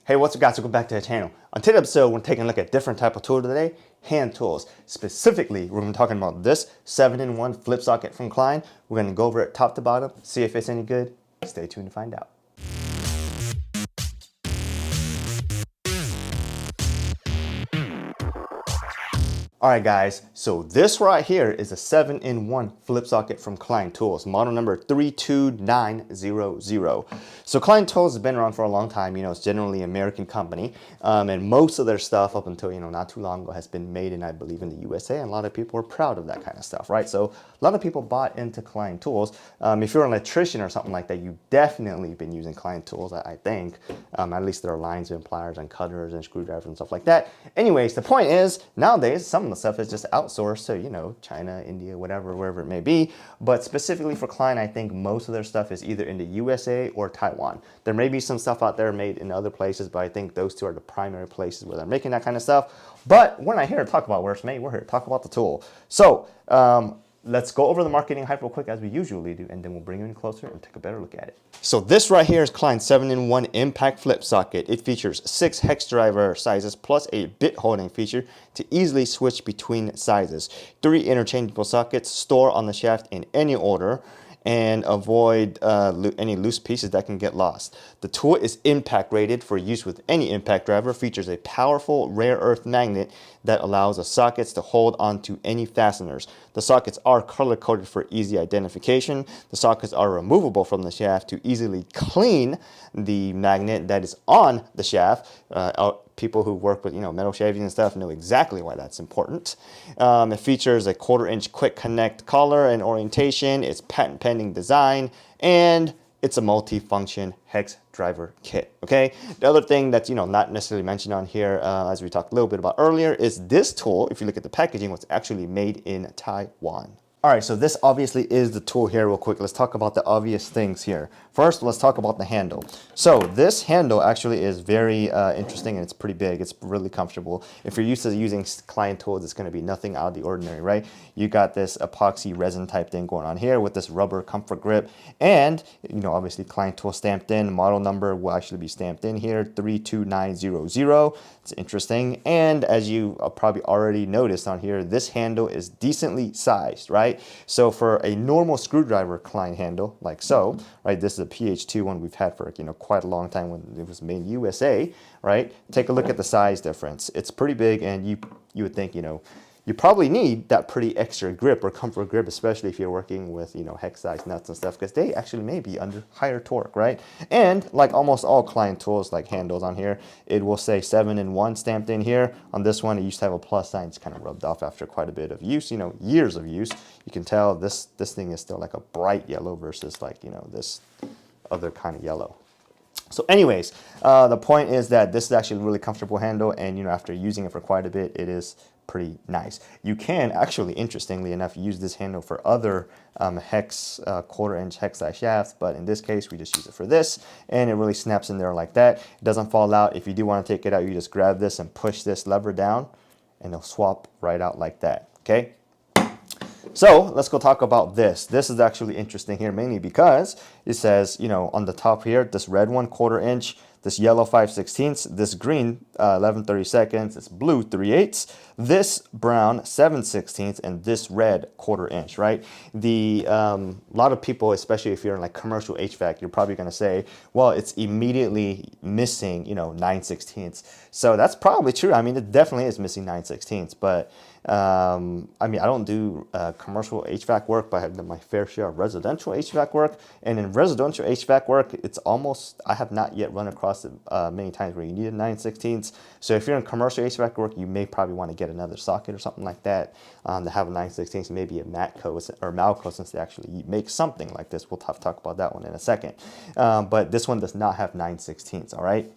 Hey, what's up guys, welcome back to the channel. On today's episode, we're taking a look at a different type of tool today, hand tools. Specifically, we're going to be talking about this 7-in-1 flip socket from Klein. We're going to go over it top to bottom, see if it's any good. Stay tuned to find out. Alright guys, so this right here is a 7-in-1 flip socket from Klein Tools, model number 32900. So Klein Tools has been around for a long time, it's generally an American company, and most of their stuff up until, not too long ago has been made in, I believe, in the USA, and a lot of people are proud of that kind of stuff, right? So a lot of people bought into Klein Tools. If you're an electrician or something like that, you've definitely been using Klein Tools, I think. At least there are lines and pliers and cutters and screwdrivers and stuff like that. Anyways, the point is, nowadays, some of the stuff is just outsourced to, China, India, whatever, wherever it may be. But specifically for Klein, I think most of their stuff is either in the USA or Taiwan. There may be some stuff out there made in other places, but I think those two are the primary places where they're making that kind of stuff. But we're not here to talk about where it's made, we're here to talk about the tool. So, let's go over the marketing hype real quick as we usually do, and then we'll bring you in closer and take a better look at it. So this right here is Klein's 7-in-1 impact flip socket. It features 6 hex driver sizes plus a bit holding feature to easily switch between sizes. 3 interchangeable sockets, store on the shaft in any order, and avoid any loose pieces that can get lost. The tool is impact rated for use with any impact driver, features a powerful rare earth magnet that allows the sockets to hold onto any fasteners. The sockets are color coded for easy identification. The sockets are removable from the shaft to easily clean the magnet that is on the shaft. People who work with metal shavings and stuff know exactly why that's important. It features a 1/4-inch quick connect collar and orientation. It's patent pending design, and it's a multi-function hex driver kit. Okay. The other thing that's not necessarily mentioned on here, as we talked a little bit about earlier, is this tool. If you look at the packaging, was actually made in Taiwan. All right, so this obviously is the tool here real quick. Let's talk about the obvious things here. First, let's talk about the handle. So this handle actually is very interesting, and it's pretty big. It's really comfortable. If you're used to using Klein Tools, it's going to be nothing out of the ordinary, right? You got this epoxy resin type thing going on here with this rubber comfort grip, and obviously Klein Tools stamped in. Model number will actually be stamped in here, 32900. It's interesting, and as you probably already noticed on here, this handle is decently sized, right? So for a normal screwdriver Klein handle, like so, right? This is a PH2 one we've had for quite a long time when it was made in USA, right? Take a look at the size difference. It's pretty big, and you would think you probably need that pretty extra grip or comfort grip, especially if you're working with hex size nuts and stuff, because they actually may be under higher torque, right? And like almost all Klein Tools like handles on here, it will say 7-in-1 stamped in here. On this one, it used to have a plus sign. It's kind of rubbed off after quite a bit of use, years of use. You can tell this thing is still like a bright yellow versus like this other kind of yellow. So anyways, the point is that this is actually a really comfortable handle, and after using it for quite a bit, it is pretty nice. You can actually, interestingly enough, use this handle for other hex 1/4-inch hex size shafts, but in this case we just use it for this, and it really snaps in there like that. It doesn't fall out. If you do want to take it out, you just grab this and push this lever down, and it'll swap right out like that. Okay. So let's go talk about this. This is actually interesting here, mainly because it says, on the top here, this red one, 1/4-inch, this yellow 5/16, this green 11/32, this blue 3/8, this brown 7/16, and this red 1/4-inch, right? A lot of people, especially if you're in like commercial HVAC, you're probably going to say, well, it's immediately missing, 9/16. So that's probably true. I mean, it definitely is missing 9/16, but I don't do commercial HVAC work, but I have done my fair share of residential HVAC work. And in residential HVAC work, I have not yet run across it many times where you need a 9/16. So if you're in commercial HVAC work, you may probably want to get another socket or something like that to have a 9/16, maybe a Matco or Malco, since they actually make something like this. We'll talk about that one in a second. But this one does not have 9/16, all right?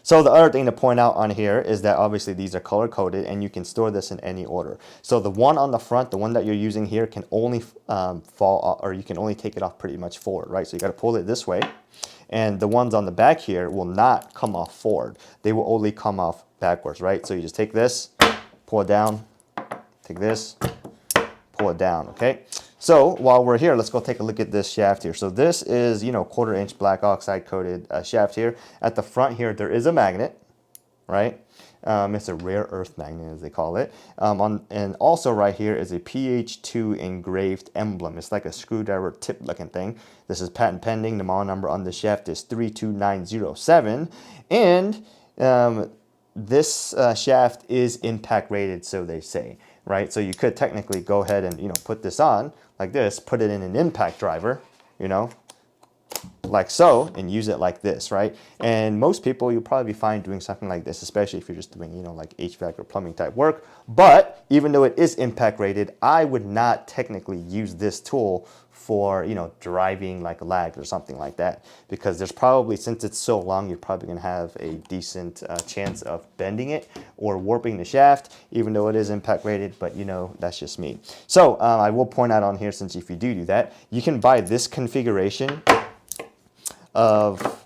So the other thing to point out on here is that obviously these are color coded, and you can store this in any order. So the one on the front, the one that you're using here, can only fall off, or you can only take it off pretty much forward, right? So you got to pull it this way, and the ones on the back here will not come off forward. They will only come off backwards, right? So you just take this, pull it down, take this, pull it down, okay? So while we're here, let's go take a look at this shaft here. So this is, you know, 1/4 inch black oxide coated shaft here. At the front here, there is a magnet, right? It's a rare earth magnet, as they call it. And also right here is a PH2 engraved emblem. It's like a screwdriver tip looking thing. This is patent pending. The model number on the shaft is 32907. And this shaft is impact rated, so they say, right? So you could technically go ahead and, you know, put this on like this, put it in an impact driver, you know, like so, and use it like this, right? And most people, you'll probably be fine doing something like this, especially if you're just doing, you know, like HVAC or plumbing type work. But even though it is impact rated, I would not technically use this tool for, you know, driving like lags or something like that, because there's probably, since it's so long, you're probably gonna have a decent chance of bending it or warping the shaft, even though it is impact rated. But you know, that's just me. So I will point out on here, since if you do that, you can buy this configuration of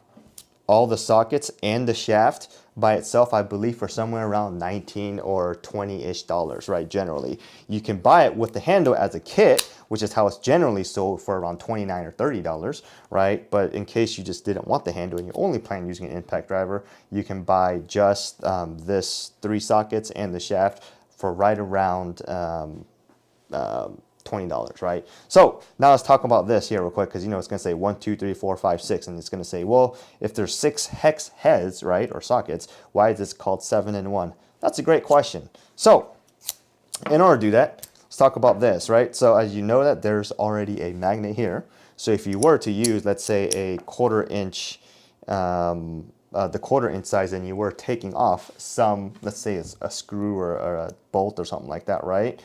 all the sockets and the shaft by itself, I believe, for somewhere around 19 or 20-ish dollars, right? Generally, you can buy it with the handle as a kit, which is how it's generally sold, for around 29 or 30 dollars, right? But in case you just didn't want the handle and you only plan using an impact driver, you can buy just this 3 sockets and the shaft for right around $20, right? So now let's talk about this here real quick, because you know it's going to say 1, 2, 3, 4, 5, 6, and it's going to say, well, if there's 6 hex heads, right, or sockets, why is this called 7-in-1? That's a great question. So in order to do that, let's talk about this, right? So as you know, that there's already a magnet here. So if you were to use, let's say, a 1/4 inch, the 1/4 inch size, and you were taking off some, let's say it's a screw or a bolt or something like that, right?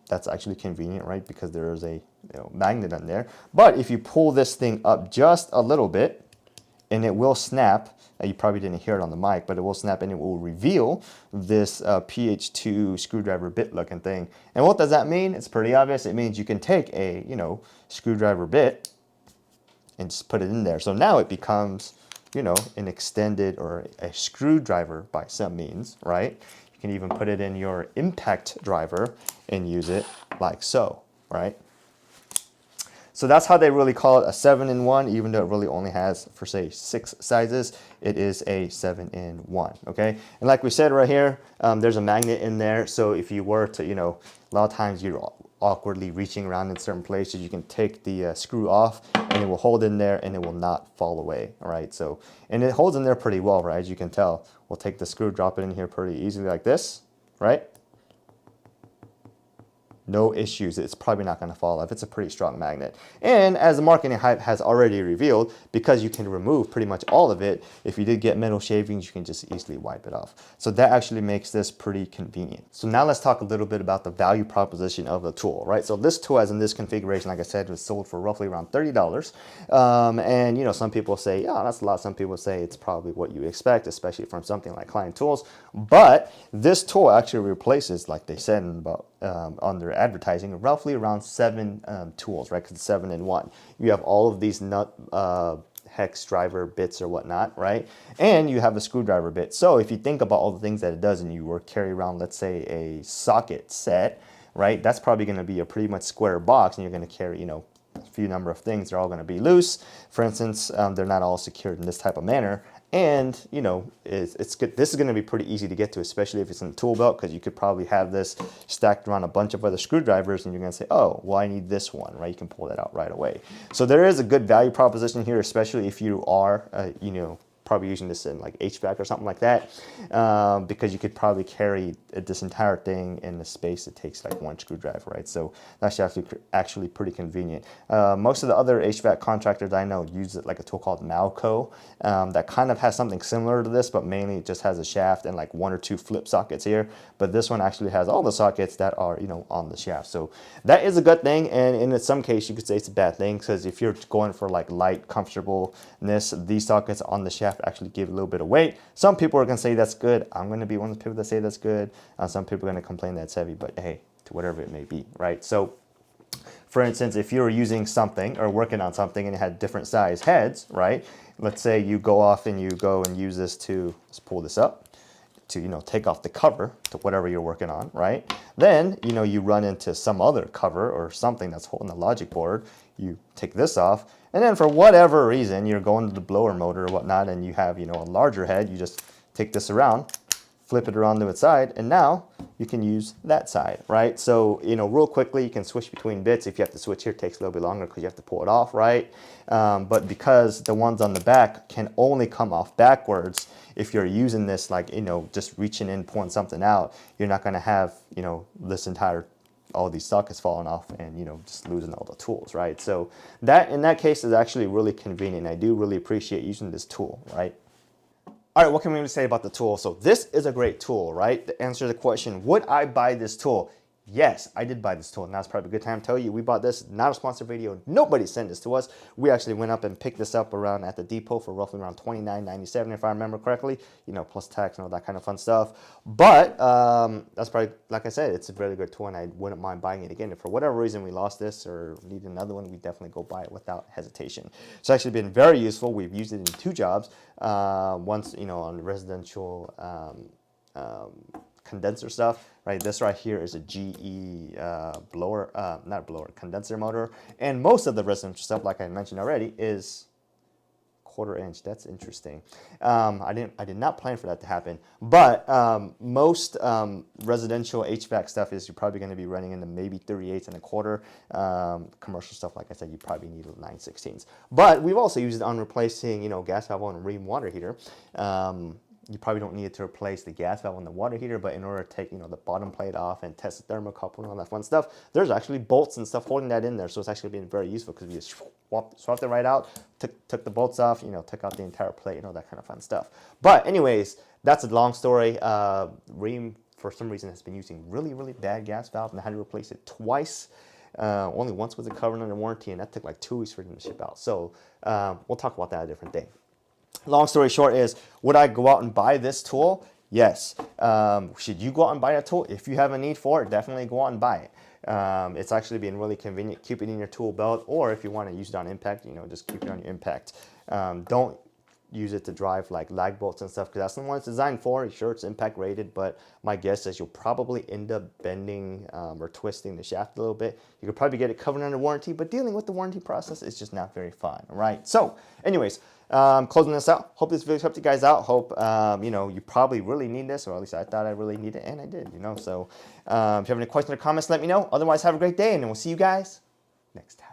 That's actually convenient, right? Because there is a, you know, magnet in there. But if you pull this thing up just a little bit, and it will snap, you probably didn't hear it on the mic, but it will snap and it will reveal this PH2 screwdriver bit looking thing. And what does that mean? It's pretty obvious. It means you can take a, you know, screwdriver bit and just put it in there. So now it becomes, you know, an extended or a screwdriver by some means, right? You can even put it in your impact driver and use it like so, right? So that's how they really call it a 7-in-1, even though it really only has, for say, 6 sizes. It is a 7-in-1, okay? And like we said right here, there's a magnet in there. So if you were to, you know, a lot of times you're awkwardly reaching around in certain places, you can take the screw off and it will hold in there and it will not fall away, all right? So, and it holds in there pretty well, right? As you can tell, we'll take the screw, drop it in here pretty easily like this, right? No issues. It's probably not going to fall off. It's a pretty strong magnet. And as the marketing hype has already revealed, because you can remove pretty much all of it, if you did get metal shavings, you can just easily wipe it off. So that actually makes this pretty convenient. So now let's talk a little bit about the value proposition of the tool, right? So this tool, as in this configuration, like I said, was sold for roughly around $30. And you know, some people say, yeah, that's a lot. Some people say it's probably what you expect, especially from something like Klein Tools. But this tool actually replaces, like they said in about on their advertising, roughly around 7 tools, right? Because it's 7-in-1. You have all of these nut hex driver bits or whatnot, right? And you have a screwdriver bit. So if you think about all the things that it does, and you were carry around, let's say, a socket set, right? That's probably going to be a pretty much square box, and you're going to carry, you know, a few number of things. They're all going to be loose. For instance, they're not all secured in this type of manner. And, you know, it's good. This is going to be pretty easy to get to, especially if it's in the tool belt, because you could probably have this stacked around a bunch of other screwdrivers, and you're going to say, oh, well, I need this one, right? You can pull that out right away. So there is a good value proposition here, especially if you are, you know, probably using this in like HVAC or something like that, because you could probably carry this entire thing in the space it takes like 1 screwdriver, right? So that's actually pretty convenient. Most of the other HVAC contractors I know use it like a tool called Malco that kind of has something similar to this, but mainly it just has a shaft and like 1 or 2 flip sockets here. But this one actually has all the sockets that are, you know, on the shaft. So that is a good thing, and in some case you could say it's a bad thing, because if you're going for like light comfortableness, these sockets on the shaft actually give a little bit of weight. Some people are going to say that's good. I'm going to be one of the people that say that's good. Some people are going to complain that it's heavy, but hey, to whatever it may be, right? So for instance, if you're using something or working on something and it had different size heads, right? Let's say you go off and you go and use this to, let's pull this up, to, you know, take off the cover to whatever you're working on, right? Then, you know, you run into some other cover or something that's holding the logic board. You take this off, and then for whatever reason, you're going to the blower motor or whatnot, and you have, you know, a larger head. You just take this around, flip it around to its side, and now you can use that side, right? So, you know, real quickly, you can switch between bits. If you have to switch here, it takes a little bit longer because you have to pull it off, right? But because the ones on the back can only come off backwards, if you're using this, like, you know, just reaching in, pulling something out, you're not going to have, you know, this entire, all these sockets falling off and, you know, just losing all the tools, right? So that, in that case, is actually really convenient. I do really appreciate using this tool, right? All right, what can we even say about the tool? So this is a great tool, right? To answer the question, would I buy this tool? Yes, I did buy this tool, and that's probably a good time to tell you we bought this. Not a sponsored video. Nobody sent this to us. We actually went up and picked this up around at the depot for roughly around $29.97, if I remember correctly. You know, plus tax and all that kind of fun stuff. But that's probably, like I said, it's a really good tool, and I wouldn't mind buying it again. If for whatever reason we lost this or need another one, we definitely go buy it without hesitation. It's actually been very useful. We've used it in 2 jobs. Once, you know, on residential condenser stuff, right? This right here is a GE blower, not blower, condenser motor. And most of the residential stuff, like I mentioned already, is 1/4 inch. That's interesting. I did not plan for that to happen. But most residential HVAC stuff is you're probably going to be running into maybe 38 and 1/4. Commercial stuff, like I said, you probably need 9/16. But we've also used it on replacing, you know, gas valve on a ream water heater. You probably don't need it to replace the gas valve on the water heater, but in order to take, you know, the bottom plate off and test the thermocouple and all that fun stuff, there's actually bolts and stuff holding that in there. So it's actually been very useful because we just swapped it right out, took the bolts off, you know, took out the entire plate and all that kind of fun stuff. But anyways, that's a long story. Ream, for some reason, has been using really, really bad gas valve, and I had to replace it twice. Only once was it covered under warranty, and that took like 2 weeks for them to ship out. So we'll talk about that a different day. Long story short is, would I go out and buy this tool? Yes. Should you go out and buy a tool? If you have a need for it, definitely go out and buy it. It's actually been really convenient. Keep it in your tool belt, or if you want to use it on impact, you know, just keep it on your impact. Don't use it to drive like lag bolts and stuff, because that's the one it's designed for. Sure, it's impact rated, but my guess is you'll probably end up bending or twisting the shaft a little bit. You could probably get it covered under warranty, but dealing with the warranty process is just not very fun, all right? So anyways, closing this out. Hope this video helped you guys out. Hope, you know, you probably really need this, or at least I thought I really need it, and I did, you know. So if you have any questions or comments, let me know. Otherwise, have a great day, and we'll see you guys next time.